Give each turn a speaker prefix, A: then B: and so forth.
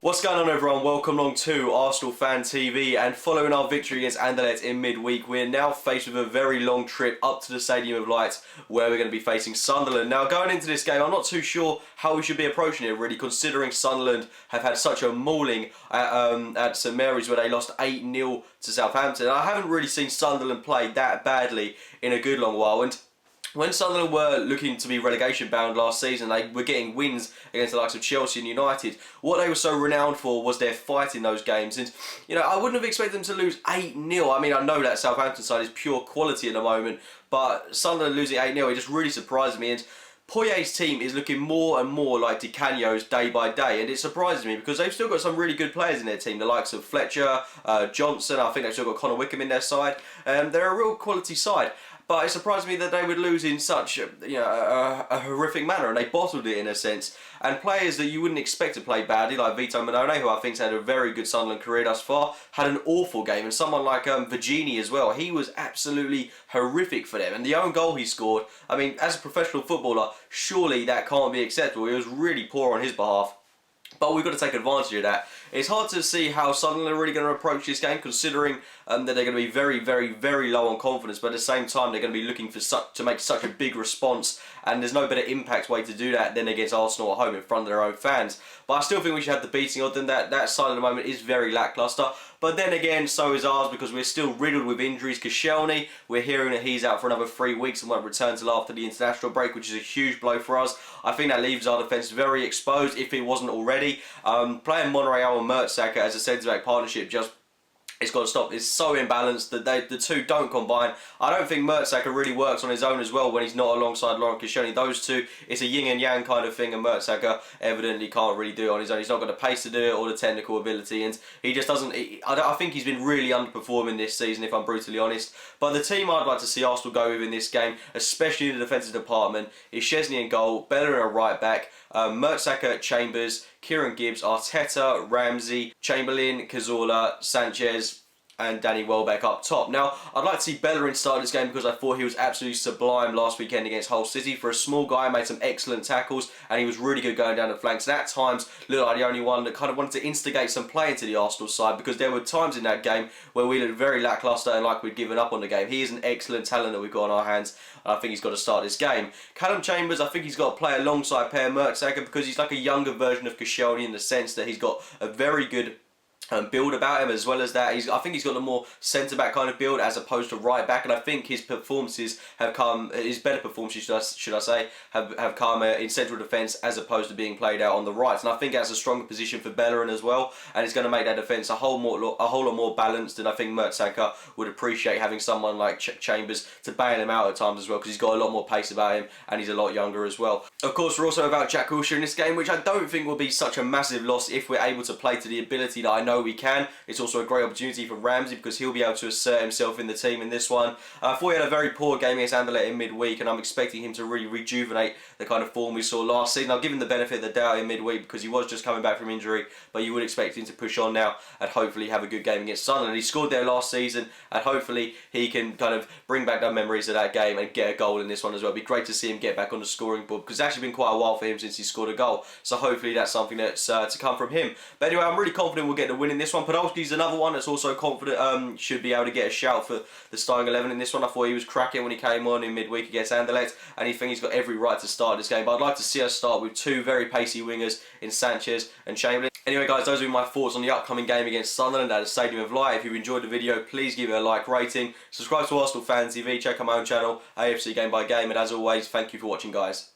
A: What's going on, everyone? Welcome along to Arsenal Fan TV, and following our victory against Anderlecht in midweek, we're now faced with a very long trip up to the Stadium of Light where we're going to be facing Sunderland. Now, going into this game, I'm not too sure how we should be approaching it, really, considering Sunderland have had such a mauling at St Mary's where they lost 8-0 to Southampton. I haven't really seen Sunderland play that badly in a good long while, and when Sunderland were looking to be relegation bound last season, they were getting wins against the likes of Chelsea and United. What they were so renowned for was their fight in those games. And, you know, I wouldn't have expected them to lose 8-0. I mean, I know that Southampton side is pure quality at the moment, but Sunderland losing 8-0, it just really surprised me. And Poyet's team is looking more and more like Di Canio's day by day, and it surprises me because they've still got some really good players in their team, the likes of Fletcher, Johnson. I think they've still got Connor Wickham in their side. They're a real quality side. But it surprised me that they would lose in such a horrific manner, and they bottled it in a sense. And players that you wouldn't expect to play badly, like Vito Manone, who I think's had a very good Sunderland career thus far, had an awful game. And someone like Virginie as well, he was absolutely horrific for them. And the own goal he scored, I mean, as a professional footballer, surely that can't be acceptable. It was really poor on his behalf. But we've got to take advantage of that. It's hard to see how Sunderland are really going to approach this game, considering that they're going to be very, very, very low on confidence. But at the same time, they're going to be looking for to make such a big response, and there's no better impact way to do that than against Arsenal at home in front of their own fans. But I still think we should have the beating of them. That side at the moment is very lacklustre. But then again, so is ours, because we're still riddled with injuries. Koscielny, we're hearing that he's out for another 3 weeks and won't return till after the international break, which is a huge blow for us. I think that leaves our defence very exposed, if it wasn't already. Playing Monreal and Mertesacker as a centre-back partnership it's got to stop. It's so imbalanced that the two don't combine. I don't think Mertesacker really works on his own as well when he's not alongside Laurent Koscielny. Those two, it's a yin and yang kind of thing, and Mertesacker evidently can't really do it on his own. He's not got the pace to do it or the technical ability, and he just doesn't. I think he's been really underperforming this season, if I'm brutally honest. But the team I'd like to see Arsenal go with in this game, especially in the defensive department, is Szczesny in goal, Bellerin at right back, Mertesacker, Chambers, Kieran Gibbs, Arteta, Ramsey, Chamberlain, Cazorla, Sanchez, and Danny Welbeck up top. Now, I'd like to see Bellerin start this game because I thought he was absolutely sublime last weekend against Hull City. For a small guy, made some excellent tackles, and he was really good going down the flanks. And at times, looked like the only one that kind of wanted to instigate some play into the Arsenal side, because there were times in that game where we looked very lacklustre and like we'd given up on the game. He is an excellent talent that we've got on our hands, and I think he's got to start this game. Callum Chambers, I think he's got to play alongside Per Mertesacker because he's like a younger version of Koscielny in the sense that he's got a very good build about him, as well as that I think he's got a more centre-back kind of build as opposed to right-back, and I think his performances have come, his better performances should I say, have come in central defence as opposed to being played out on the right. And I think that's a stronger position for Bellerin as well, and it's going to make that defence a whole lot more balanced, and I think Mertesacker would appreciate having someone like Chambers to bail him out at times as well, because he's got a lot more pace about him and he's a lot younger as well. Of course, we're also without Jack Wilshere in this game, which I don't think will be such a massive loss if we're able to play to the ability that I know we can. It's also a great opportunity for Ramsey because he'll be able to assert himself in the team in this one. I thought he had a very poor game against Anderlecht in midweek, and I'm expecting him to really rejuvenate the kind of form we saw last season. I'll give him the benefit of the doubt in midweek because he was just coming back from injury, but you would expect him to push on now and hopefully have a good game against Sunderland. He scored there last season, and hopefully he can kind of bring back the memories of that game and get a goal in this one as well. It'd be great to see him get back on the scoring board because it's actually been quite a while for him since he scored a goal, so hopefully that's something that's to come from him. But anyway, I'm really confident we'll get the win in this one. Podolski's another one that's also confident, should be able to get a shout for the starting 11 in this one. I thought he was cracking when he came on in midweek against Anderlecht, and I think he's got every right to start this game. But I'd like to see us start with two very pacey wingers in Sanchez and Chamberlain. Anyway guys, those are my thoughts on the upcoming game against Sunderland at the Stadium of Light. If you've enjoyed the video, please give it a like rating. Subscribe to Arsenal Fan TV, check out my own channel, AFC Game by Game, and as always, thank you for watching guys.